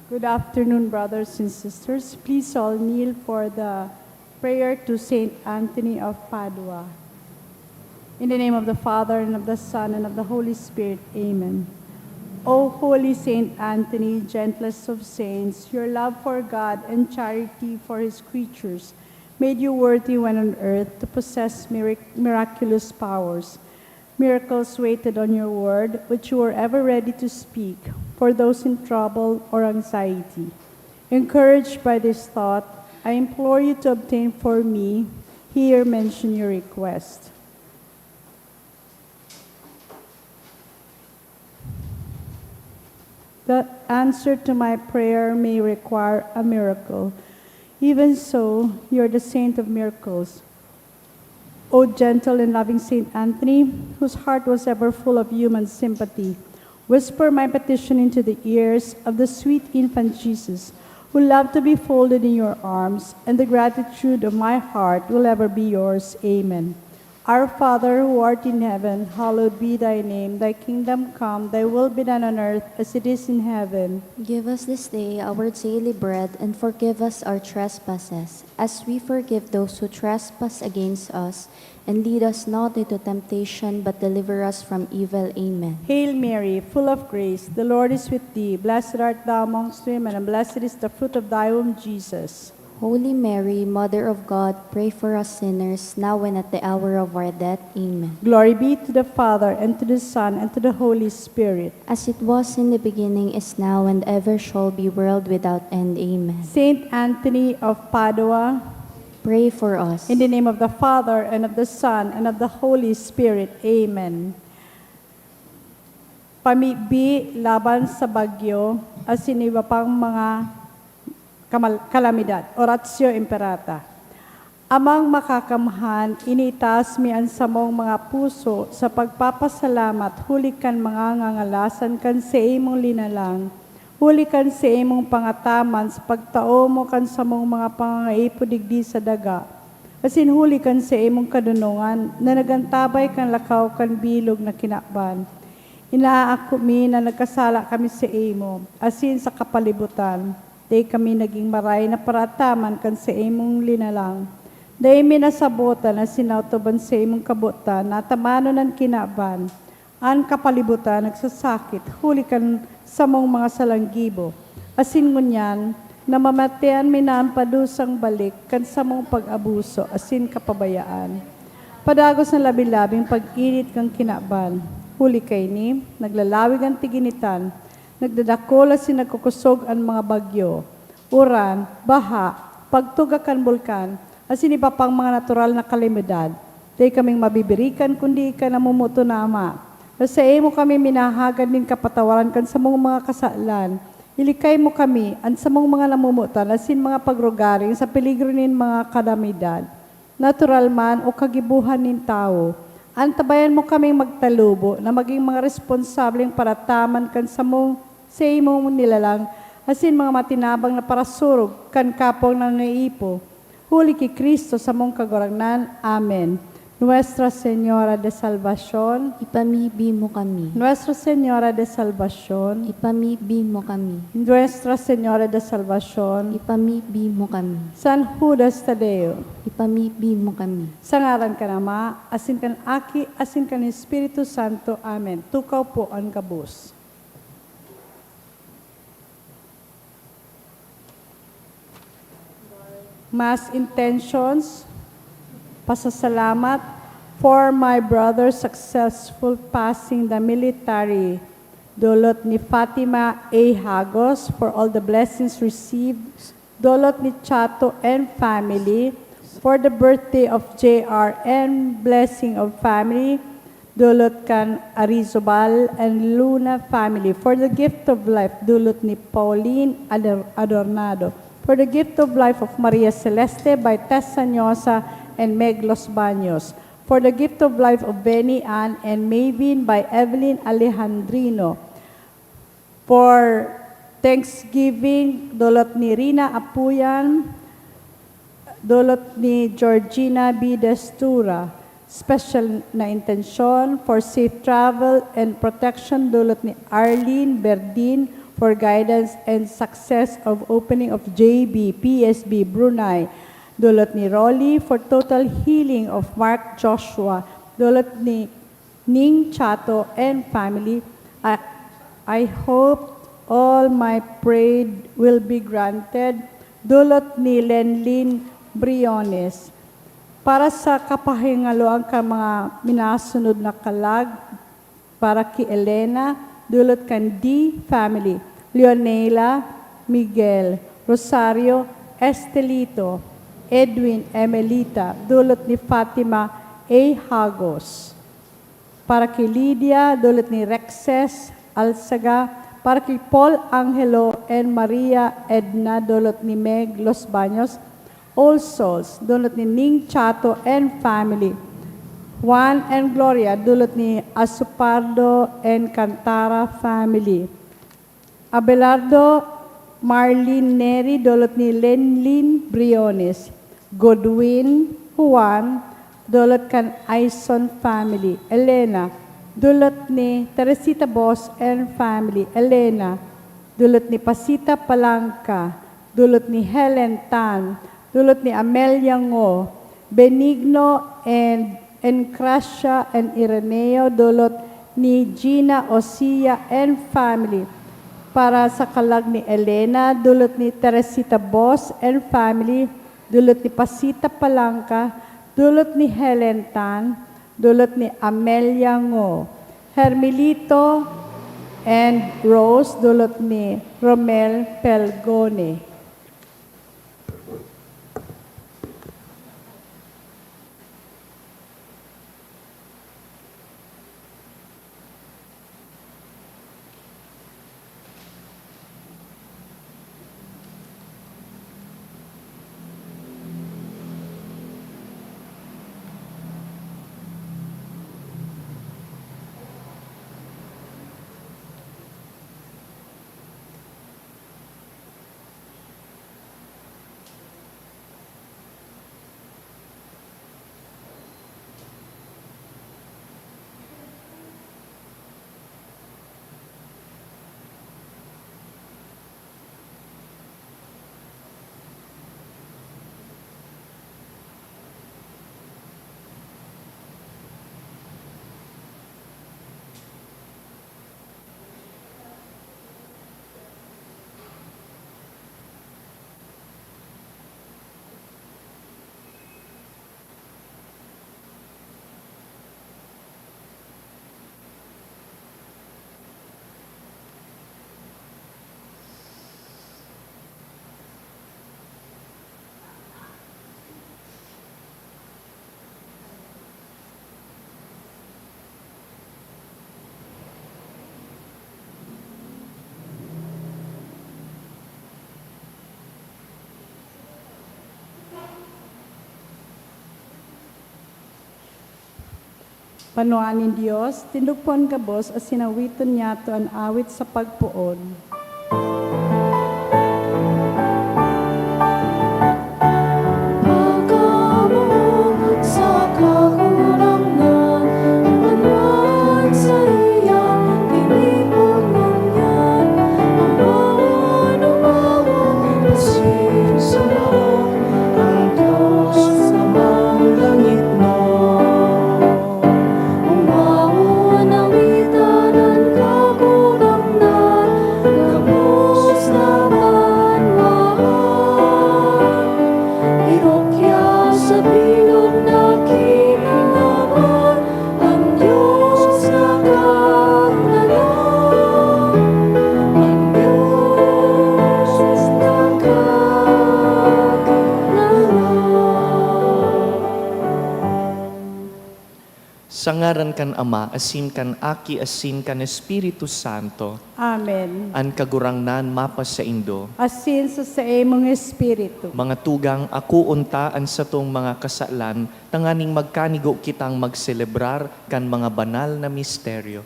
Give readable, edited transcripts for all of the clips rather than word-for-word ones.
Good afternoon, brothers and sisters. Please all kneel for the prayer to Saint Anthony of Padua. In the name of the Father, and of the Son, and of the Holy Spirit. Amen. O holy Saint Anthony, gentlest of saints, your love for God and charity for his creatures made you worthy when on earth to possess miraculous powers. Miracles waited on your word, which you were ever ready to speak for those in trouble or anxiety. Encouraged by this thought, I implore you to obtain for me, here mention your request. The answer to my prayer may require a miracle. Even so, you are the saint of miracles. O gentle and loving Saint Anthony, whose heart was ever full of human sympathy, whisper my petition into the ears of the sweet infant Jesus, who loved to be folded in your arms, and the gratitude of my heart will ever be yours. Amen. Our Father, who art in heaven, hallowed be thy name. Thy kingdom come, thy will be done on earth as it is in heaven. Give us this day our daily bread, and forgive us our trespasses, as we forgive those who trespass against us. And lead us not into temptation, but deliver us from evil. Amen. Hail Mary, full of grace, the Lord is with thee. Blessed art thou amongst women, and blessed is the fruit of thy womb, Jesus. Holy Mary, Mother of God, pray for us sinners, now and at the hour of our death. Amen. Glory be to the Father, and to the Son, and to the Holy Spirit. As it was in the beginning, is now, and ever shall be, world without end. Amen. Saint Anthony of Padua, pray for us. in the name of the Father, and of the Son, and of the Holy Spirit. Amen. Pamibi laban sa bagyo, as in iba pang mga kalamidad. Oratio Imperata. Amang makakamhan, initas mi ang samong mga puso sa pagpapasalamat, hulikan mga ngangalasan kan sa imong linalang, hulikan sa imong pangataman sa pagtao mo kan samong mga pangangaipudigdi sa daga, asin hulikan sa imong kadunungan na nagantabay kan lakaw kan bilog na kinakban. Inaako mi na nagkasala kami sa imo, asin sa kapalibutan. Day kami naging maray na parataman kan sa imong linalang. Day minasabotan na sinautoban sa imong kabutan, natamano ng kinaban. An kapalibutan nagsasakit, huli kan sa mong mga salanggibo. Asin ngunyan, namamatean minaan padusang balik kan sa mong pag-abuso, asin kapabayaan. Padagos ng labi-labing pag-init kang kinaban. Huli kay ni, naglalawig ang tiginitan, nagdadakola si nagkukusog ang mga bagyo, uran, baha, pagtugakan bulkan, asin iba pang mga natural na kalamidad. Di kaming mabibirikan kundi ka namumuto na ama. Sa imo kami minahagad din kapatawaran kan sa mga kasalan. Ilikay mo kami ang sa mga namumutan, asin mga pagrugaring sa peligro nin mga kalamidad. Natural man o kagibuhan nin tao. Antabayan mo kaming magtalubo na maging mga responsableng parataman kan sa imong nilalang, asin mga matinabang na parasurog kan kapong nangaipo. Huli ki Kristo sa mong kagurangnan. Amen. Nuestra Señora de Salvación, Ipamibi mo kami. Nuestra Señora de Salvación, Ipamibi mo kami. Nuestra Señora de Salvación, Ipamibi mo kami. San Judas Tadeo, Ipamibi mo kami. sa ngaran ka Ama, asin kan Aki, asin kan Espiritu Santo. Amen. Tukaw po ang kabus. Mass intentions, pasasalamat for my brother's successful passing the military. Dolot ni Fatima A. Hagos for all the blessings received. Dolot ni Chato and family for the birthday of JR and blessing of family. Dolot kan Arizobal and Luna family for the gift of life. Dolot ni Pauline Adornado for the gift of life of Maria Celeste by Tess Sanyosa and Meg Los Baños, for the gift of life of Benny Ann and Mavin by Evelyn Alejandrino, for Thanksgiving, dolot ni Rina Apuyan, dolot ni Georgina B. Destura, Special na intensyon for safe travel and protection dulot ni Arlene Berdin for guidance and success of opening of JB PSB Brunei. Dulot ni Rolly for total healing of Mark Joshua. Dulot ni Ning Chato and family. I hope all my prayed will be granted. Dulot ni Lenlin Briones. Para sa kapahingaloan ka mga minasunod na kalag, para ki Elena, dulot kan D family, Leonela, Miguel, Rosario, Estelito, Edwin, Emelita, dulot ni Fatima A. Hagos. Para ki Lydia, dulot ni Rexes Alsaga, para ki Paul Angelo and Maria Edna, dulot ni Meg Los Baños, All Souls, dulot ni Ning Chato and family. Juan and Gloria, dulot ni Asupardo and Cantara family. Abelardo Marlene Neri, dulot ni Lenlin Briones. Godwin Juan, dulot kan Aison family. Elena, dulot ni Teresita Boss and family. Elena, dulot ni Pasita Palangka. Dulot ni Helen Tan. Dulot ni Amelia Ngo, Benigno and Encracia and Ireneo, dulot ni Gina Osia and family. Para sa kalag ni Elena, dulot ni Teresita Boss and family, dulot ni Pasita Palangka, dulot ni Helen Tan, dulot ni Amelia Ngo. Hermelito and Rose, dulot ni Romel Pelgone. Panuanin Diyos, tindugpon kabos as sinawiton niya to ang awit sa pagpuon. Pagkamuot sa kakulangan, iwanwan sa iyang tinipon ngunyan, ang bawat umawang pasensya mo, ang Diyos na maulangit mo. Umawon ang witanan kakulangan, gabos na banwaan. Irokya sa bilog na kinalaman, ang Diyos na kaglalang. Ang Diyos na kaglalang. Sa ngaran kan Ama, asin kan Aki, asin kan Espiritu Santo, Amen. an kagurangnan mapas sa Indo, Asin sa imong espiritu. mga tugang ako untaan sa tong mga kasalan, tanganing magkanigo kitang magselebrar kan mga banal na misteryo.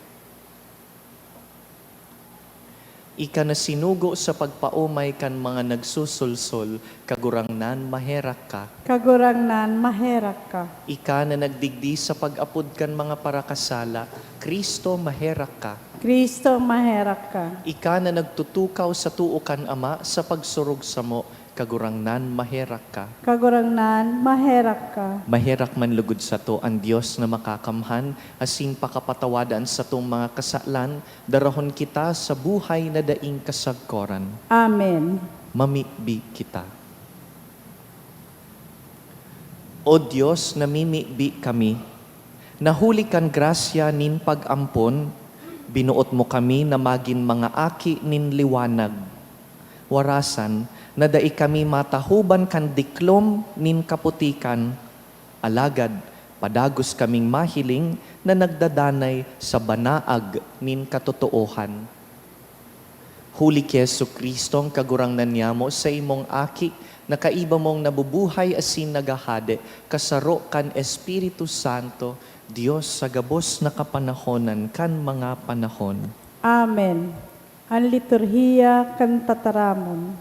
Ika na sinugo sa pagpaumay kan mga nagsusulsol, kagurangnan maherak ka. Kagurangnan maherak ka. Ika na nagdigdi sa pag-apod kan mga parakasala, Kristo maherak ka. Kristo maherak ka. Ika na nagtutukaw sa tuukan Ama sa pagsurog sa mo, kagurangnan maherak ka. Kagurangnan maherak ka. Maherak man lugod sa to ang Dios na makakamhan, asin pakapatawadan sa tong mga kasalan, darahon kita sa buhay na daing kasagkoran. Amen. Mamikbi kita. O Diyos, namimikbi kami, nahuli kan grasya nin pag-ampon, binuot mo kami na magin mga aki nin liwanag. Warasan, na dai kami matahuban kan diklom nin kaputikan, alagad padagos kaming mahiling na nagdadanay sa banaag nin katotoohan. Huli ki Jesucristo ang kagurangnan niya mo sa imong aki, na kaiba mong nabubuhay asin nagahade, kasaro kan Espiritu Santo, Dios sa gabos na kapanahonan kan mga panahon. Amen. Ang liturhiya kan tataramon.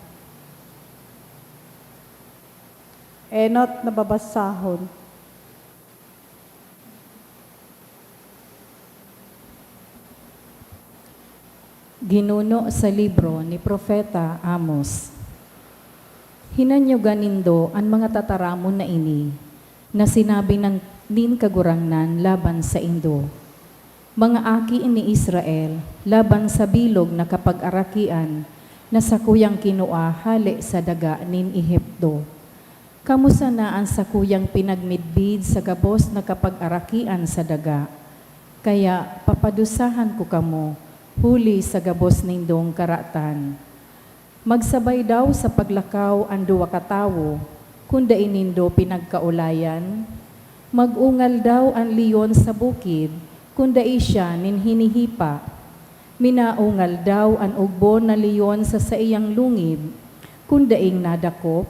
Enot na babasahon. Ginuno sa libro ni Propeta Amos. Hinanyo ganindo ang mga tataramon na ini, na sinabi ng nin kagurangnan laban sa Indo. Mga aki ni Israel, laban sa bilog na kapag-arakian, na sa kuyang kinua hali sa daga nin Ehipto. Kamusta na ang sakuyang pinagmidbid sa gabos na kapag-arakian sa daga? Kaya papadusahan ko kamo, huli sa gabos nindong karatan. Magsabay daw sa paglakaw ang duwa katawo, kunda inindo pinagkaulayan. Magungal daw ang leon sa bukid, kunda isya nin hinihipa. Minaungal daw ang ugbo na leon sa saiyang lungib, kunda ing nadakop.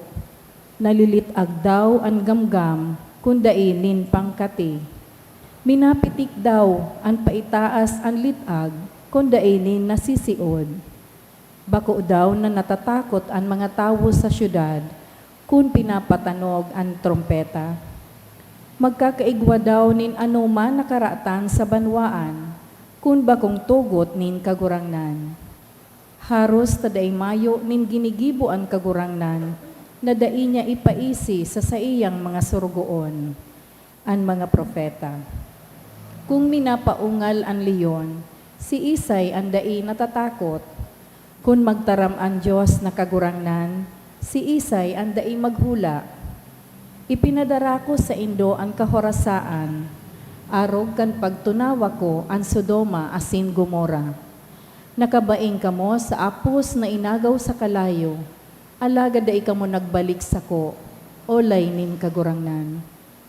Nalilitag daw ang gamgam, kunda inin pangkati. Minapitik daw ang paitaas ang litag, kunda inin nasisiod. Bako daw na natatakot ang mga tao sa syudad, kung pinapatanog ang trompeta. Magkakaigwa daw nin anuman nakaratan sa banwaan, kung bakong tugot nin kagurangnan. Haros taday mayo nin ginigibo ang kagurangnan, na dai niya ipaisi sa saiyang mga surugoon, ang mga propeta. Kung minapaungal ang leon, si Isay ang dai natatakot. Kung magtaram ang Diyos na kagurangnan, si Isay ang dai maghula. Ipinadara ko sa Indo ang kahorasaan, arog kan pagtunawa ko ang Sodoma asin Gomora. Nakabaing kamo sa apos na inagaw sa kalayo, alagad ay kamo nagbalik sa ko, olay nin kagurangnan.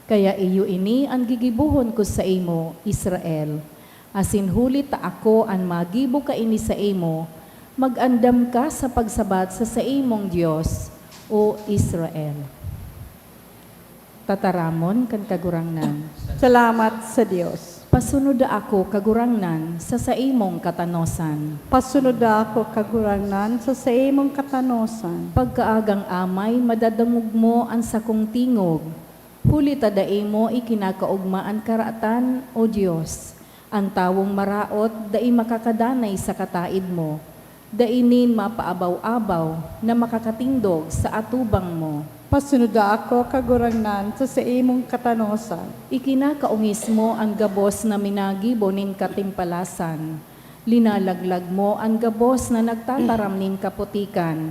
Kaya iyo ini ang gigibuhon ko sa imo, Israel. Asin huli ta ako ang magibo ka ini sa imo, magandam ka sa pagsabat sa imong Diyos, o Israel. Tataramon kan kagurangnan. Salamat sa Diyos. Pasunod ako kagurangnan sa imong katanosan. Pasunod ako kagurangnan sa imong katanosan. Pagkaagang amay, madadamog mo ang sakong tingog. Huli tadae mo ikinakaugmaan karatan, o Diyos. Ang tawong maraot, dai makakadanay sa kataid mo. Dainin mapaabaw-abaw na makakatindog sa atubang mo. Pasunod ako kagurangnan sa imong katanosan. Ikinakaungis mo ang gabos na minagibo nin katimpalasan. Linalaglag mo ang gabos na nagtataram nin kaputikan.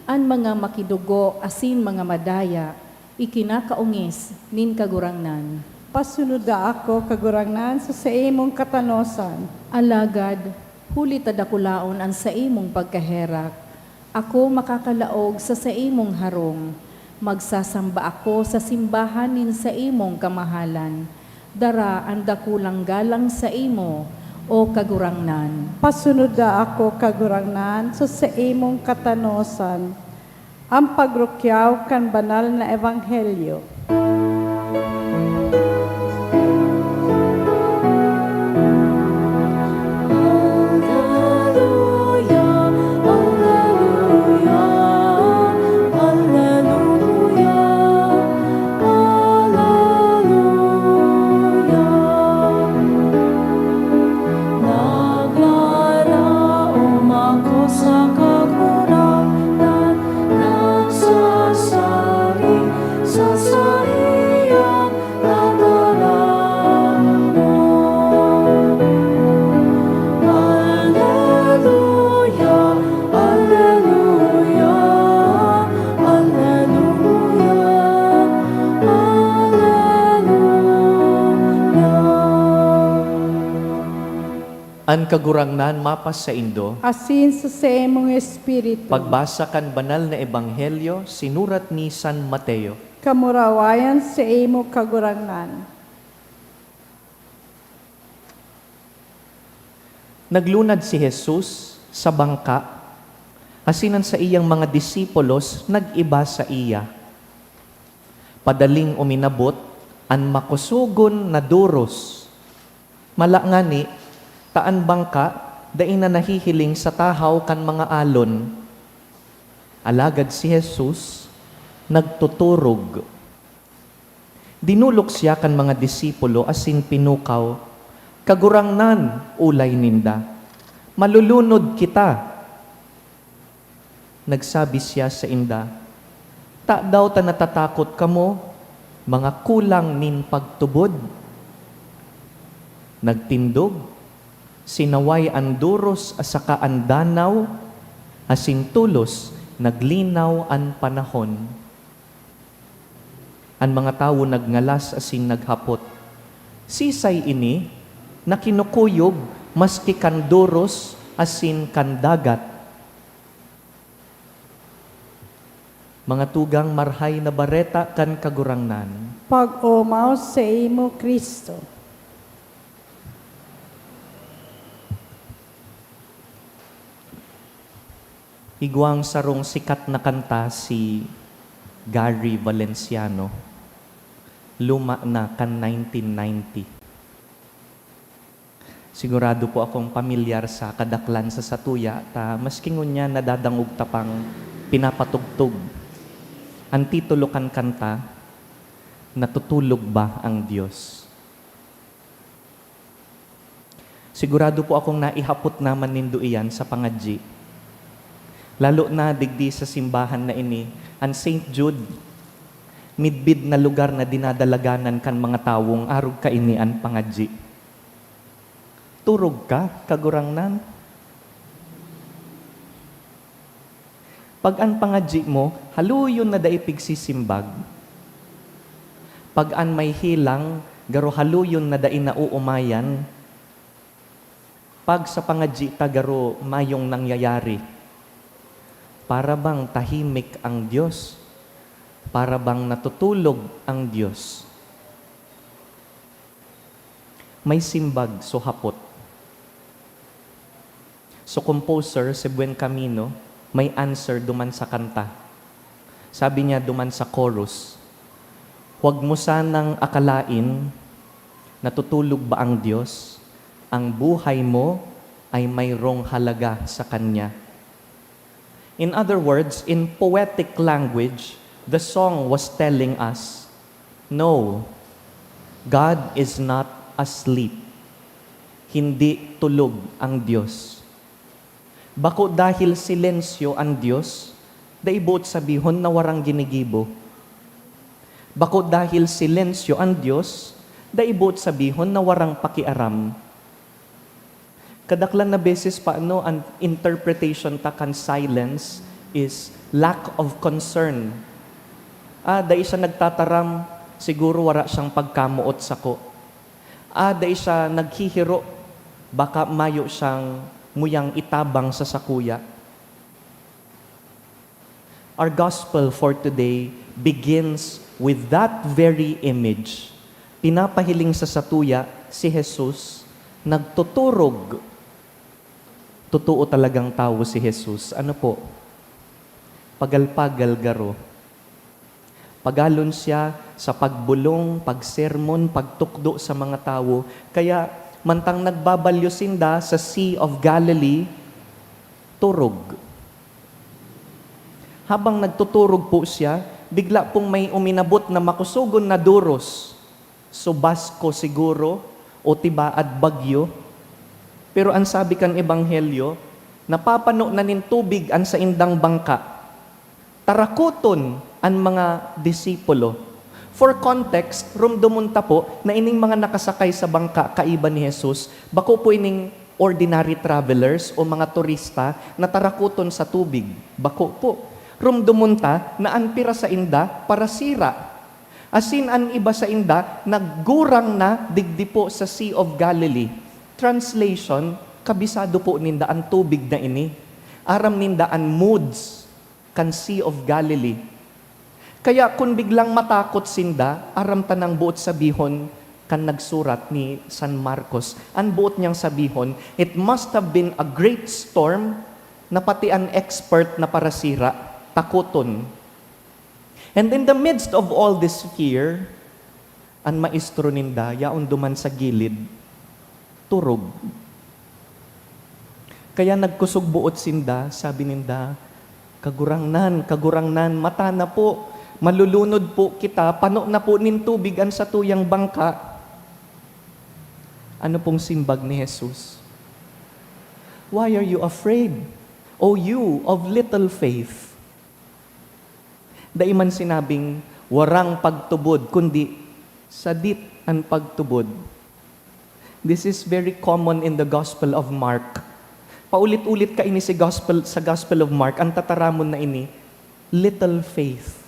Ang mga makidugo asin mga madaya, ikinakaungis nin kagurangnan. Pasunod ako kagurangnan sa imong katanosan. Alagad, huli tadakulaon ang sa imong pagkaherak. Ako makakalaog sa imong harong. Magsasamba ako sa simbahan nin sa imong kamahalan. Dara ang dakulang galang sa imo, o kagurangnan. Pasunod ako kagurangnan sa imong katanosan. Ang pagrukyaw kan banal na ebanghelyo. Hallelujah, An kagurangnan mapas sa Indo, asin sa emong espiritu. pagbasa kan banal na ebanghelyo, sinurat ni San Mateo. Kamurawayan sa imo kagurangnan. Naglunad si Jesus sa bangka, asinan sa iyang mga disipulos, nag-iba sa iya. Padaling uminabot, an makusugon na duros. Malangani, taan bangka, dain na nahihiling sa tahaw kan mga alon. Alagad si Jesus, nagtuturog. Dinulok siya kan mga disipulo asin pinukaw, kagurangnan ulay ninda, malulunod kita. Nagsabi siya sa inda, ta daw ta natatakot kamo, mga kulang nin pagtubod. Nagtindog, sinaway ang duros asaka ang danaw, asin tulos, naglinaw ang panahon. Ang mga tao nagngalas asin naghapot. Sisay ini, na kinukuyog, maski kan duros, asin kan dagat. Mga tugang marhay na bareta kan kagurangnan. Pag-umaw sa imo Kristo. Igwang sarong sikat na kanta si Gary Valenciano. Luma na kan 1990. Sigurado po akong pamilyar sa kadaklan sa Satuya, ta maski ngunya nadadangog tapang pinapatugtog. Ang titulo kan kanta, Natutulog ba ang Diyos? Sigurado po akong naihapot naman nindo iyan sa pangadji. Lalo na digdi sa simbahan na ini, ang St. Jude, midbid na lugar na dinadalaganan kan mga tawong arog kaini ang pangadji. Turog ka, kagurangnan. Pag an pangadji mo, haluyon na daipig sisimbag. Pag an may hilang, garo haluyon na dai na uumayan. Pag sa pangadji tagaro mayong nangyayari. Para bang tahimik ang Diyos? Para bang natutulog ang Diyos? May simbag so hapot. So composer, si Buen Camino, may answer duman sa kanta. Sabi niya duman sa chorus, huwag mo sanang akalain, natutulog ba ang Diyos? Ang buhay mo ay mayroong halaga sa Kanya. In other words, in poetic language, the song was telling us, no, God is not asleep. Hindi tulog ang Diyos. Bako dahil silensyo ang Diyos, daibot sabihon na warang ginigibo. Bako dahil silensyo ang Diyos, daibot sabihon na warang pakiaram. Kadaklan na beses paano ang interpretation takan silence is lack of concern. Dai siya nagtataram, siguro wala siyang pagkamuot sako. Dai siya naghihiro, baka mayo siyang muyang itabang sa sakuya. Our gospel for today begins with that very image. Pinapahiling sa satuya si Jesus, nagtuturog. Totoo talagang tao si Jesus. Ano po? Pagal-pagal garo. Pagalon siya sa pagbulong, pagsermon, pagtukdo sa mga tao. Kaya mantang nagbabalyosinda sa Sea of Galilee, turog. Habang nagtuturog po siya, bigla pong may uminabot na makusugon na duros. Subasko siguro, o tiba at bagyo. Pero ang sabi kan Ebanghelyo, napapano na nin tubig ang sa indang bangka. Tarakuton ang mga disipulo. For context, rumdumunta po na ining mga nakasakay sa bangka kaiba ni Jesus, bako po ining ordinary travelers o mga turista na tarakuton sa tubig. Bako po. Rumdumunta na anpira sa inda para sira. Asin an iba sa inda, naggurang na digdi po sa Sea of Galilee. Translation, kabisado po ninda ang tubig na ini. Aram ninda ang moods kan Sea of Galilee. Kaya kung biglang matakot sinda, aram tanang buot sabihon kan nagsurat ni San Marcos. Ang buot niyang sabihon, it must have been a great storm na pati ang expert na parasira, takuton. And in the midst of all this fear, ang maestro ninda, yaon duman sa gilid, turog. Kaya nagkusog buot sinda, sabi ninda, kagurangnan, mata na po, malulunod po kita, pano na po nin tubigan sa tuyang bangka. Ano pong simbag ni Jesus? Why are you afraid, O you of little faith? Daiman sinabing, warang pagtubod, kundi sadit ang pagtubod. This is very common in the Gospel of Mark. Paulit-ulit ka ini sa Gospel of Mark, ang tataramon na ini, little faith.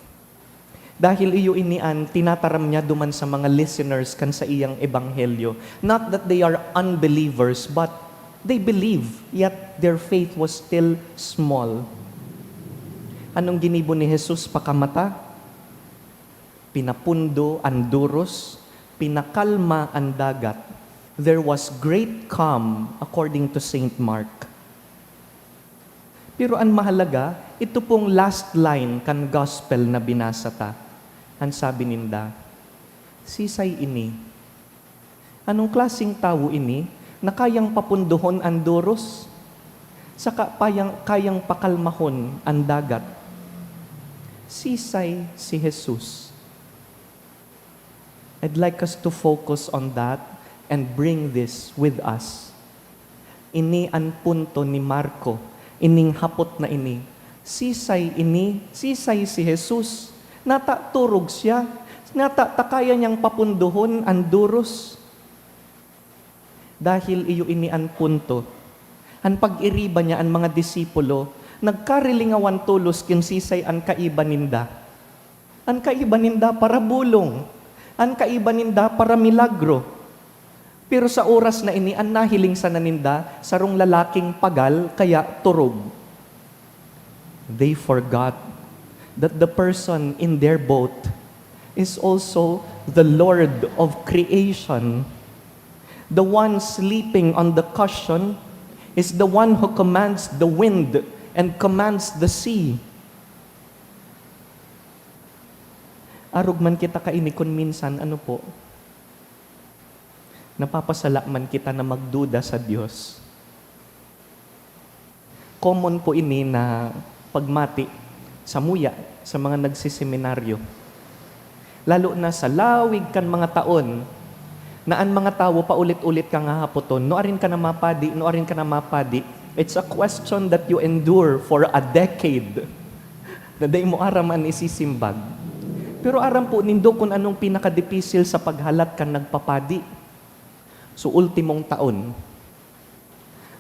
Dahil iyo inian, tinataram niya duman sa mga listeners kan sa iyang ebanghelyo. Not that they are unbelievers, but they believe, yet their faith was still small. Anong ginibo ni Jesus pakamata? Pinapundo ang duros, pinakalma ang dagat. There was great calm according to Saint Mark. Pero ang mahalaga, ito pong last line kan gospel na binasa ta. Ang sabi ninda, sisay ini. Anong klaseng tao ini na kayang papunduhon ang duros? Saka kayang pakalmahon ang dagat? Sisay si Jesus. I'd like us to focus on that and bring this with us. Ini ang punto ni Marco, ining hapot na ini. Sisay si Jesus. Nataturog siya. Kaya niyang papunduhon ang duros. Dahil iyo ini ang punto. Ang pag-iriba niya ang mga disipulo, nagkarilingawan tulos kin sisay ang kaiba ninda. Ang kaiba ninda para bulong. Ang kaiba ninda para milagro. Pero sa oras na ini, ang nahiling sa naninda, sarong lalaking pagal, kaya turog. They forgot that the person in their boat is also the Lord of creation. The one sleeping on the cushion is the one who commands the wind and commands the sea. Arog man kita kaini kun minsan, ano po? Napapasala man kita na magduda sa Diyos. Common po ini na pagmati sa muya, sa mga nagsiseminaryo. Lalo na sa lawig kan mga taon, na ang mga tao paulit-ulit kang hahapoton, noarin ka na mapadi. It's a question that you endure for a decade. Na day mo araman isisimbag. Pero aram po nindo kung anong pinakadipisil sa paghalat kan nagpapadi. So ultimong taon.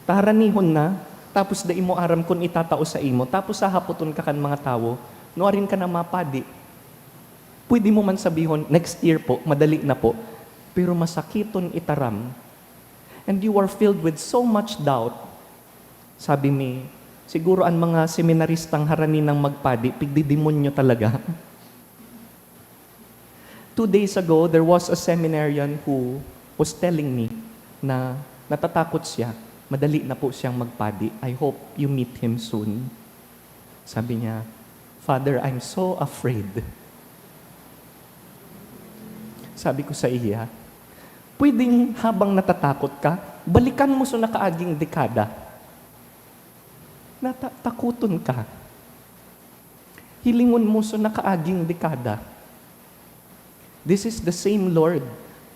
Taranihon na, tapos day mo aram kung itatao sa imo, tapos hahapoton ka kan mga tao, noarin ka na mapadi. Pwede mo man sabihon, next year po, madali na po, pero masakiton itaram. And you are filled with so much doubt. Sabi mi, siguro ang mga seminaristang harani ng magpadi, pigdidemonyo talaga. 2 days ago, there was a seminarian who was telling me na natatakot siya. Madali na po siyang magpadi. I hope you meet him soon. Sabi niya, Father, I'm so afraid. Sabi ko sa iya, pwedeng habang natatakot ka, balikan mo sa nakaaging dekada. Natakuton ka. Hilingon mo sa nakaaging dekada. This is the same Lord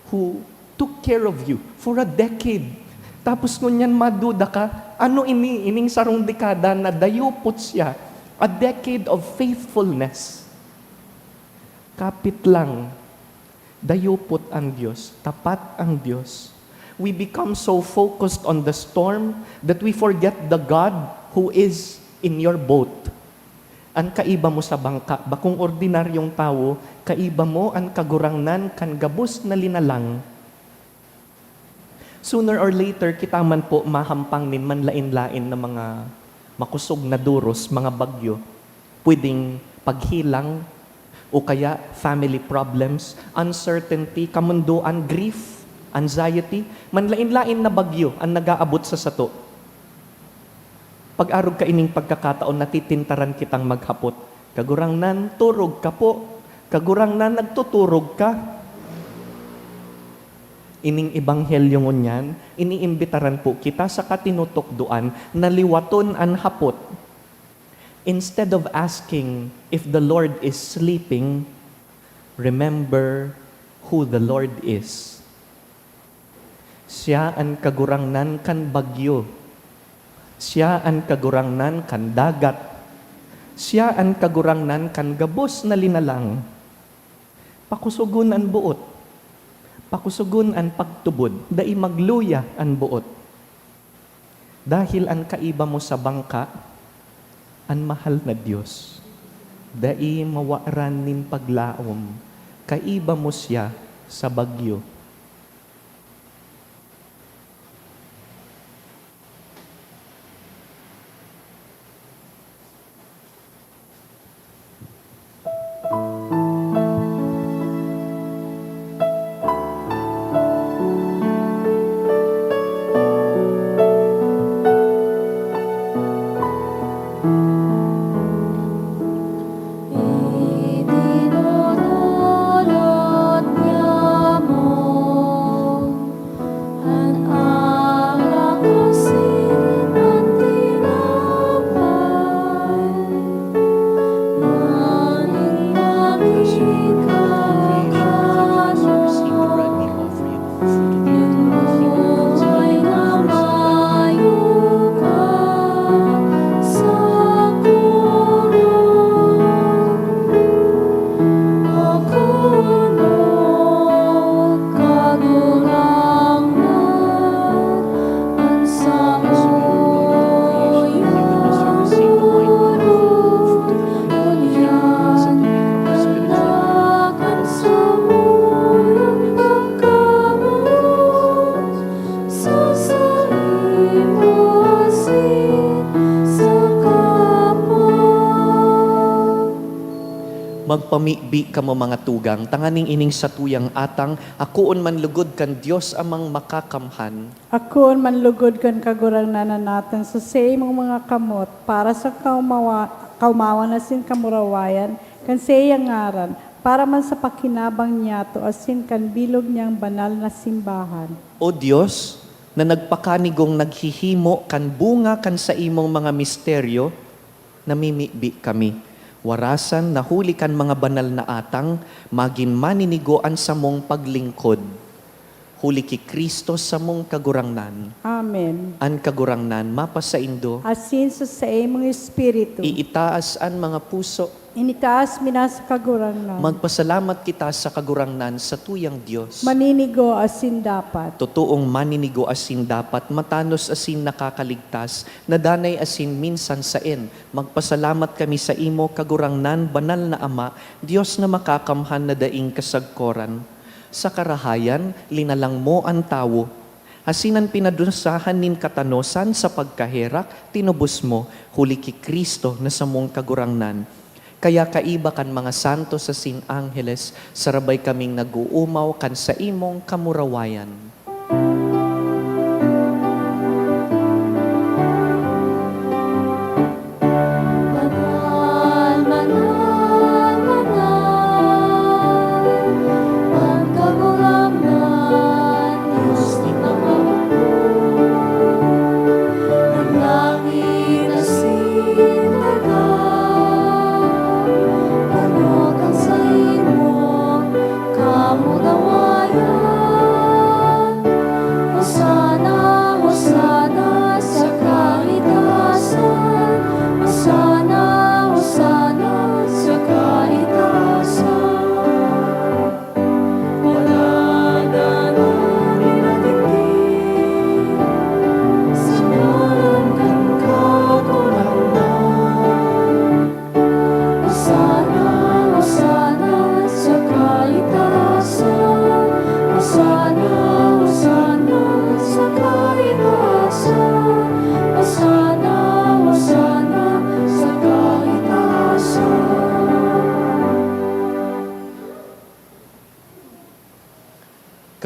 who took care of you for a decade. Tapos ngunyan maduda ka, ano ining sarong dekada na dayupot siya? A decade of faithfulness. Kapit lang, dayupot ang Diyos, tapat ang Diyos. We become so focused on the storm that we forget the God who is in your boat. Ang kaiba mo sa bangka, bakong ordinaryong tao, kaiba mo ang kagurangnan kan gabos na linalang. Sooner or later, kita man po mahampang nin manlain-lain na mga makusog na duros, mga bagyo, pwedeng paghilang o kaya family problems, uncertainty, kamunduan, grief, anxiety, manlain-lain na bagyo ang nag-aabot sa sato. Pag-arog ka ining pagkakataon, natitintaran kitang maghapot. Kagurangnan, turog ka po. Kagurangnan, nagtuturog ka. Ining ebanghelyo ngunyan, iniimbitaran po kita sa katinutukduan na liwaton ang hapot. Instead of asking if the Lord is sleeping, remember who the Lord is. Siya ang kagurangnan kan bagyo. Siya ang kagurangnan kan dagat. Siya ang kagurangnan kan gabos na linalang. Pakusugon ang buot. Pakusugon ang pagtubod. Dai magluya ang buot. Dahil ang kaiba mo sa bangka, ang mahal na Diyos. Dai mawaran nin paglaom. Kaiba mo siya sa bagyo. Idinudulot niya mo ang alak asin at tinapay. Nanging Inuoy na mayo ka sa kurang. Makunot kagurangnan ang samoy yurot. Kunyan pandakan sa murang pagkamot sa sarimo asin sa kapwa. Magpamibi ka mo mga tugang, tanganing ining satuyang atang, akuon man lugod kan Diyos amang makakamhan. Ako manlugod kan kagurangnan natin sa imong mga kamot para sa kaumawan asin kamurawayan kan sa iyang ngaran para man sa pakinabang niya to asin kan bilog niyang banal na simbahan. O Diyos, na nagpakanigong naghihimo kan bunga kan sa imong mga misteryo, namimibi kami. Warasan nahuli kan mga banal na atang, magin maninigoan sa mong paglingkod. Huli ki Kristo sa mong kagurangnan. Amen. An kagurangnan, mapasaindo, Asin sa imong espiritu. iitaas an mga puso. Initaas minas kagurangnan. Magpasalamat kita sa kagurangnan sa tuyang Diyos. Maninigo asin dapat. Totoong maninigo asin dapat, matanos asin nakakaligtas, nadanay asin minsan sain. Magpasalamat kami sa imo, kagurangnan, banal na Ama, Diyos na makakamhan na daing kasagkoran. Sa karahayan, linalang mo ang tawo. Asinan pinadusahan nin katanosan sa pagkaherak, tinubos mo, huli ki Kristo na sa mong kagurangnan. Kaya kaiba kan mga santo sa sin angeles, sarabay kaming nag-uumaw kan sa imong kamurawayan. Manal, manal, manal, ang kagurangnan, Diyos ni ng langit asin dagat, puno kang sa imo kamurawayan.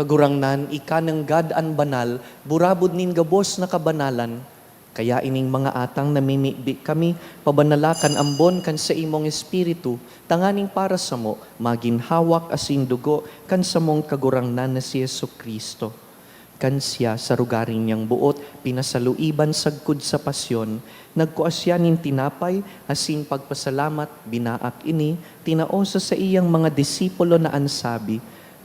Kagurangnan, ika ng God an banal, burabod nin gabos na kabanalan. Kaya ining mga atang namimibi kami, pabanalakan ambon kan sa imong espiritu, tanganing para sa mo, maginhawak asin dugo, kan sa mong kagurangnan na si Yesu Kristo. Kan siya sa rugaring niyang buot, pinasaluiban sagkud sa pasyon, nagkuasyanin tinapay, asin pagpasalamat, binaak ini, tinaosa sa iyang mga disipulo na ansabi,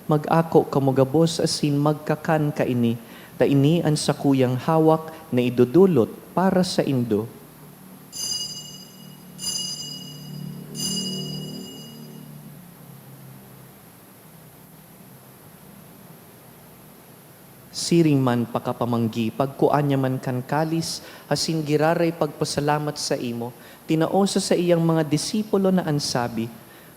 mag-ako kamugabos asin magkakan ka ini, ta ini ang sakuyang hawak na idudulot para sa indo. Siring man pakapamanggi, pagkuanya man kan kalis, asin giraray pagpasalamat sa imo, tinaosa sa iyang mga disipulo na ansabi,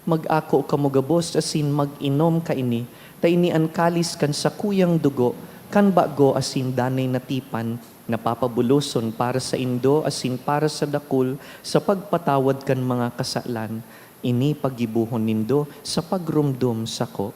mag-ako kamugabos asin mag-inom ka ini, ta ini ang kalis kan sakuyang dugo, kan bago asin danay natipan, napapabuloson para sa indo asin para sa dakul, sa pagpatawad kan mga kasalan, ini pagibuhon nindo sa pagrumdum sako.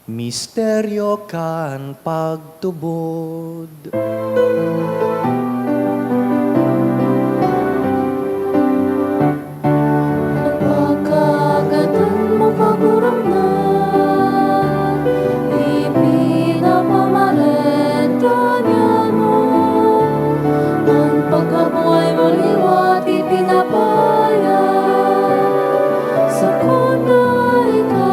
Misteryo kan pagtubod. Pagkagatan mo kagurangnan, ipinapamaretran yan mo. Ang pagkabuhay mo liwat ipinapaya, sa kunay ka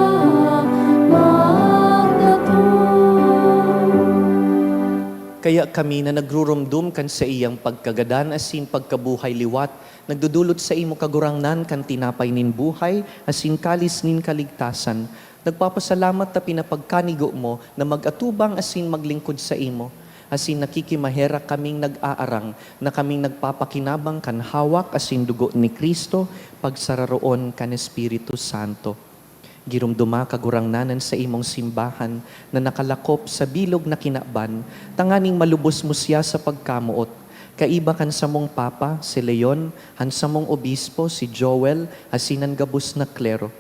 Kaya kami na nagrurumdum kan sa iyang pagkagadan asin pagkabuhay liwat, nagdudulot sa imo kagurangnan kan tinapay nin buhay, asin kalis nin kaligtasan. Nagpapasalamat ta pinapagkanigo mo na magatubang asin maglingkod sa imo. Asin nakikimahera kaming nag-aarang, na kaming nagpapakinabang kan hawak asin dugo ni Kristo, pagsararoon kan Espiritu Santo. Girumduma kagurangnanan sa imong simbahan na nakalakop sa bilog na kinaban, tanganing malubos mo siya sa pagkamuot. Kaiba kan sa mong papa, si Leon, han sa mong obispo, si Joel, asinan gabos na klero.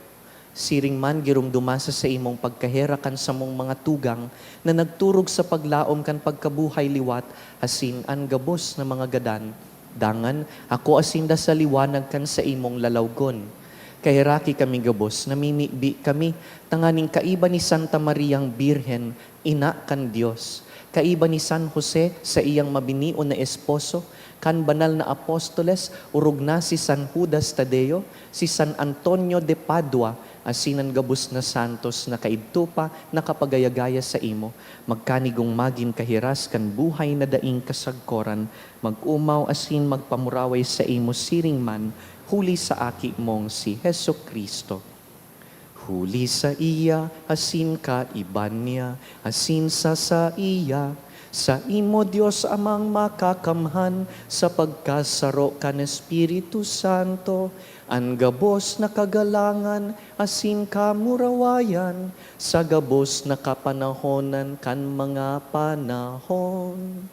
Siring man girumduma sa imong pagkahera kan sa mong mga tugang na nagturog sa paglaom kan pagkabuhay liwat, asin an gabos na mga gadan. Dangan, ako asinda sa liwanag kan sa imong lalawgon. Kahiraki kami gabos, namimibi kami, tanganing kaiba ni Santa Mariang Birhen, ina kan Diyos. Kaiba ni San Jose sa iyang mabinion na esposo, kan banal na apostoles, urog na si San Judas Tadeo, si San Antonio de Padua, asinan gabos na santos na kaidto pa, nakapagayagaya sa imo. Magkanigong magin kahiras kan buhay na daing kasagkoran, mag-umaw asin magpamuraway sa imo siring man, huli sa aki mong si Heso Kristo. Huli sa iya, asin ka iban niya, asin sa iya, sa imo Diyos amang makakamhan, sa pagkasaro kan Espiritu Santo, ang gabos na kagalangan, asin kamurawayan, sa gabos na kapanahonan kan mga panahon.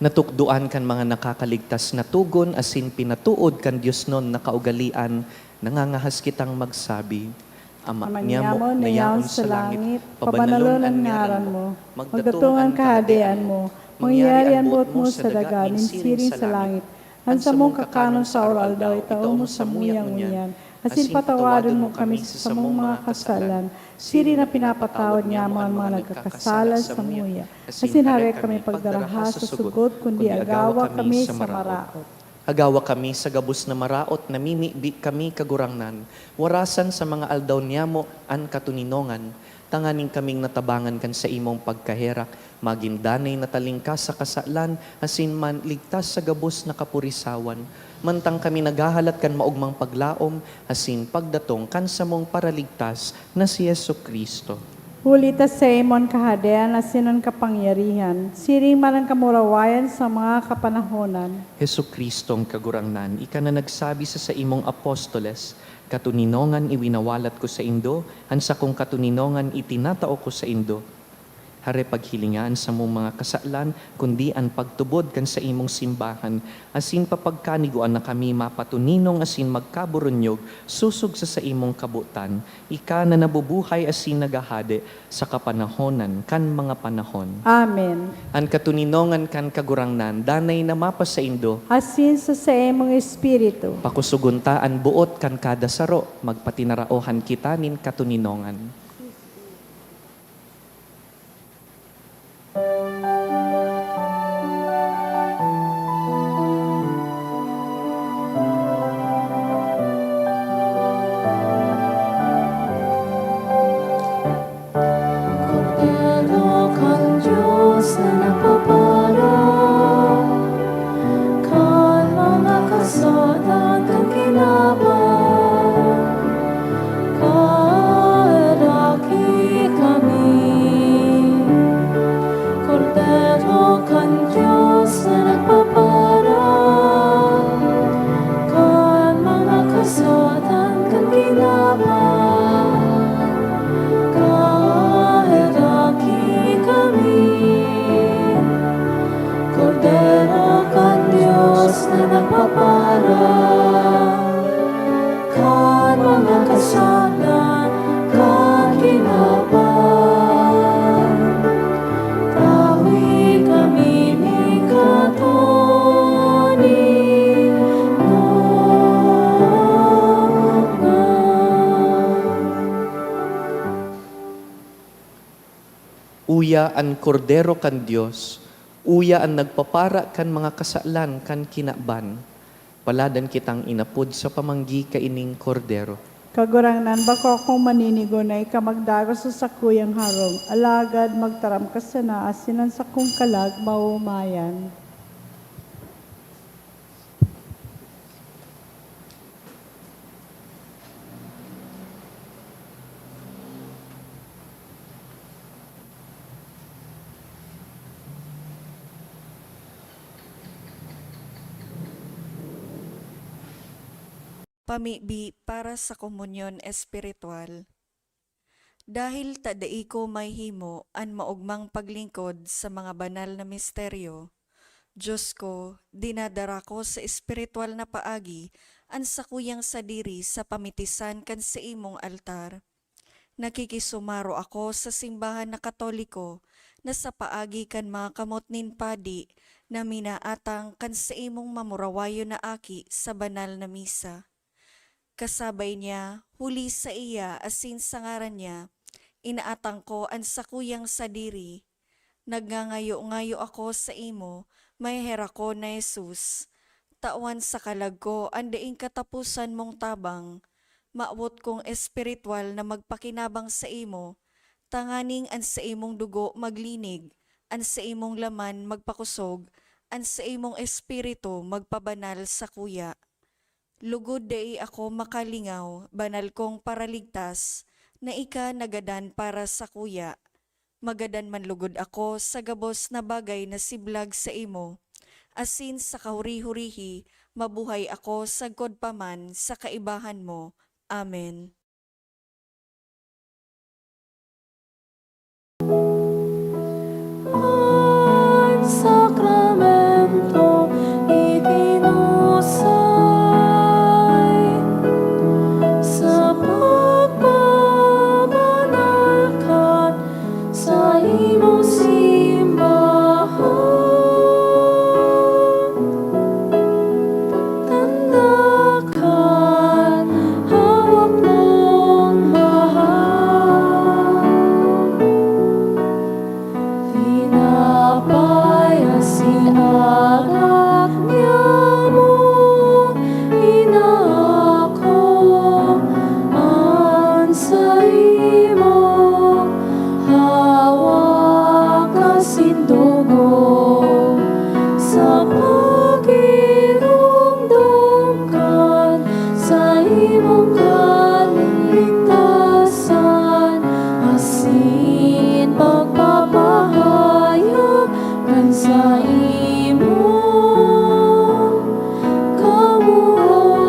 Natukduan kan mga nakakaligtas na tugon, asin pinatuod kan Diyos nun na kaugalian, nangangahas kitang magsabi, Ama niya mo, nayaon sa langit, pabanalon ang ngaran mo, magdatungan kahadian mo, mangyari ang buot mo sa daga, ninsiring sa langit, ang sa mong kakanon sa oral daw, itaw mo sa muyang unyan, asin patawadon mo kami sa mong mga kasalan, siri na pinapatawad niya ang mga nagkakasala sa muya. Asin hari kami pagdaraha sa sugod, kundi agawa kami sa maraot. Agawa kami sa gabos na maraot, namimibi kami kagurangnan. Warasan sa mga aldaw niya mo an katuninongan. tanganing kaming natabangan kan sa imong pagkaherak, magindanay natalingka sa kasalan, asin man ligtas sa gabos na kapurisawan. Mantang kami naghahalat kan maugmang paglaom, asin pagdatong kan sa mong paraligtas na si Yesu Kristo. Hulita sa imon kahadean na sinon kapangyarihan, siriman ang kamurawayan sa mga kapanahonan. Hesu Kristong kagurangnan, ika na nagsabi sa imong apostoles, katuninongan iwinawalat ko sa Indo, hansa kong katuninongan itinatao ko sa Indo. Hare paghilingaan sa mong mga kasalan, kundi ang pagtubod kan sa imong simbahan, asin papagkaniguan na kami mapatuninong asin magkaburunyog, susog sa imong kabutan, ika na nabubuhay asin nagahade sa kapanahonan kan mga panahon. Amen. Ang katuninongan kan kagurangnan, danay na mapa sa Indo, Asin sa imong espiritu. pakusugunta ang buot kan kada saro, magpatinaraohan kita nin katuninongan. Kordero kang Diyos na nagpapala, kan mga kasalan kang kinaban, kaedaki kami. Kordero kang Diyos na nagpapala, kan mga kasalan kang kinaban, kaedaki kami. Kordero kang Diyos na nagpapala, kan mga kasalan kang kinaban, tawi kami ni Uya ang kordero kan Dios, uya ang nagpapara kan mga kasalan kan kinaban. Paladan kitang inapod sa pamanggi kaining kordero. Kagurangnan bako akong maninigo na ikamagdago sa sakuyang harong, alagad magtaram ka sa na asinan sa kong kalag maumayan. Pamibi para sa komunyon espiritual. Dahil tadai ko may himo an maugmang paglingkod sa mga banal na misteryo, Diyos ko, dinadara ko sa espiritual na paagi an sakuyang sadiri sa pamitisan kan sa imong altar. Nakikisumaro ako sa simbahan na Katoliko na sa paagi kan mga kamot nin padi na minaatang kan sa imong mamurawayo na aki sa banal na misa. Kasabay niya, huli sa iya asin sa ngaran niya, inaatang ko ang sakuyang sadiri. Nagngangayo-ngayo ako sa imo, may hera ko na Jesus. Tawan sa kalag ko, ang daing katapusan mong tabang. Maawot kong espiritual na magpakinabang sa imo, tanganing an sa imong dugo maglinig, an sa imong laman magpakusog, an sa imong espiritu magpabanal sa kuya. Lugod dai ako makalingaw, banal kong paraligtas, na ika nagadan para sa kuya. Magadan man lugod ako sa gabos na bagay na siblag sa imo. Asin sa kahuri-hurihi, mabuhay ako sa godpaman sa kaibahan mo. Amen. Ang sakramento itinusay sa pagpapanalkan sa imong simbahan. Tandakan hawak mo imong kaligtasan, asin pagpapahayag kan sa imong kabuhayan.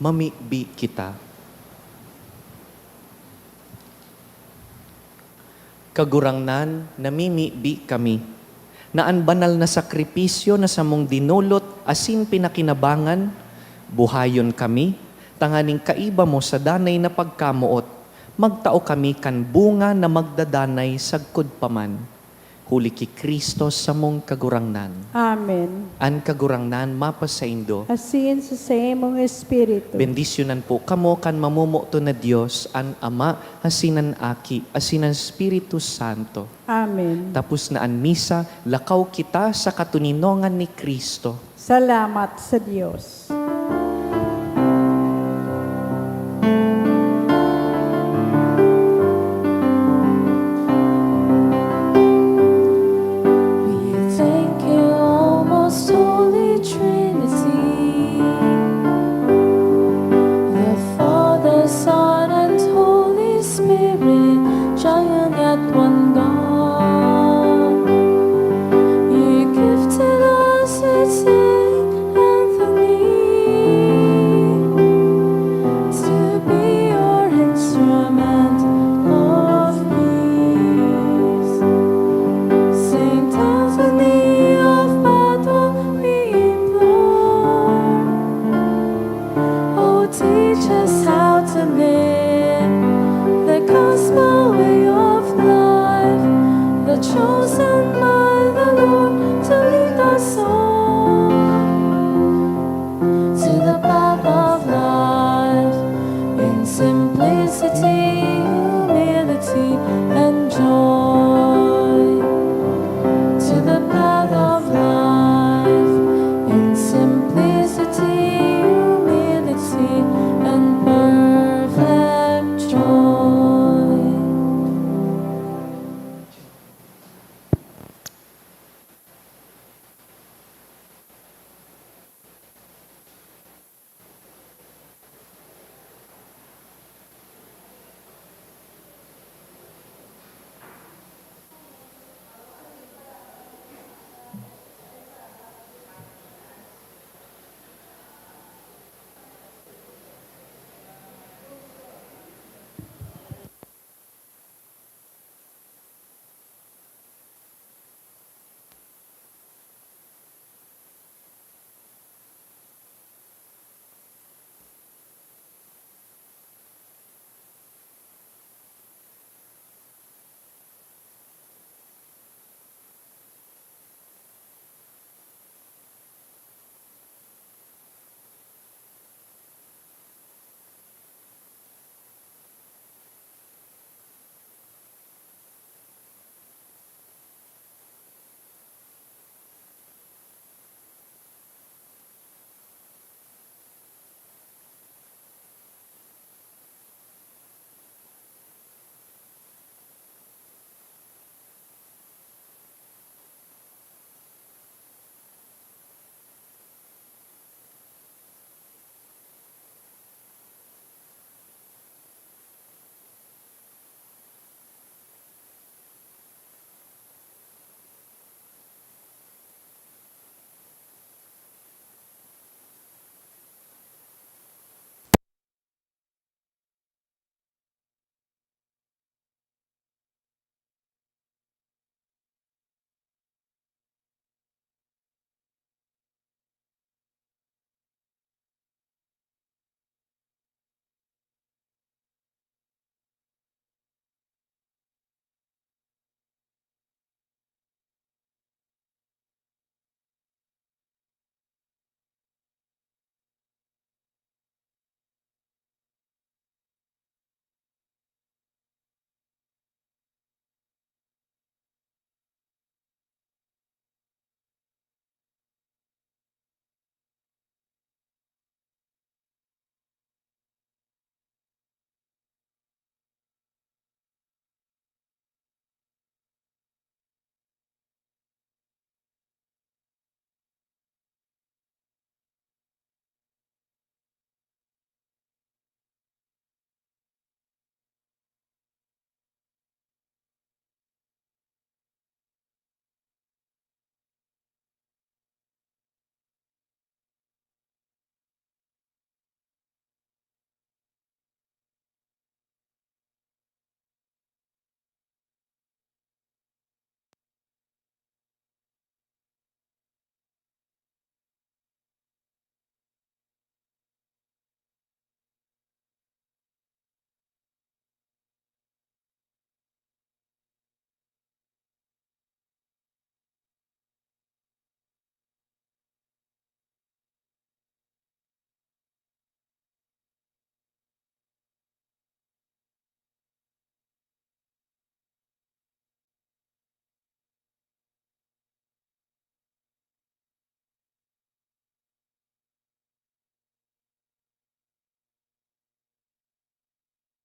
Mamibi kita. Kagurangnan, namimibi kami, na ang banal na sakripisyo na samong dinulot asin pinakinabangan, buhayon kami, tanganing kaiba mo sa danay na pagkamuot, magtao kami kan bunga na magdadanay sagkod paman. Huli ki Kristo sa mong kagurangnan. Amen. An kagurangnan mapasaindo. Asin sa imong Espiritu. Bendisyonan po kamo kan mamumuto na Diyos, an Ama, asinan Aki, asinan Espiritu Santo. Amen. Tapos na an misa, lakaw kita sa katuninongan ni Kristo. Salamat sa Diyos.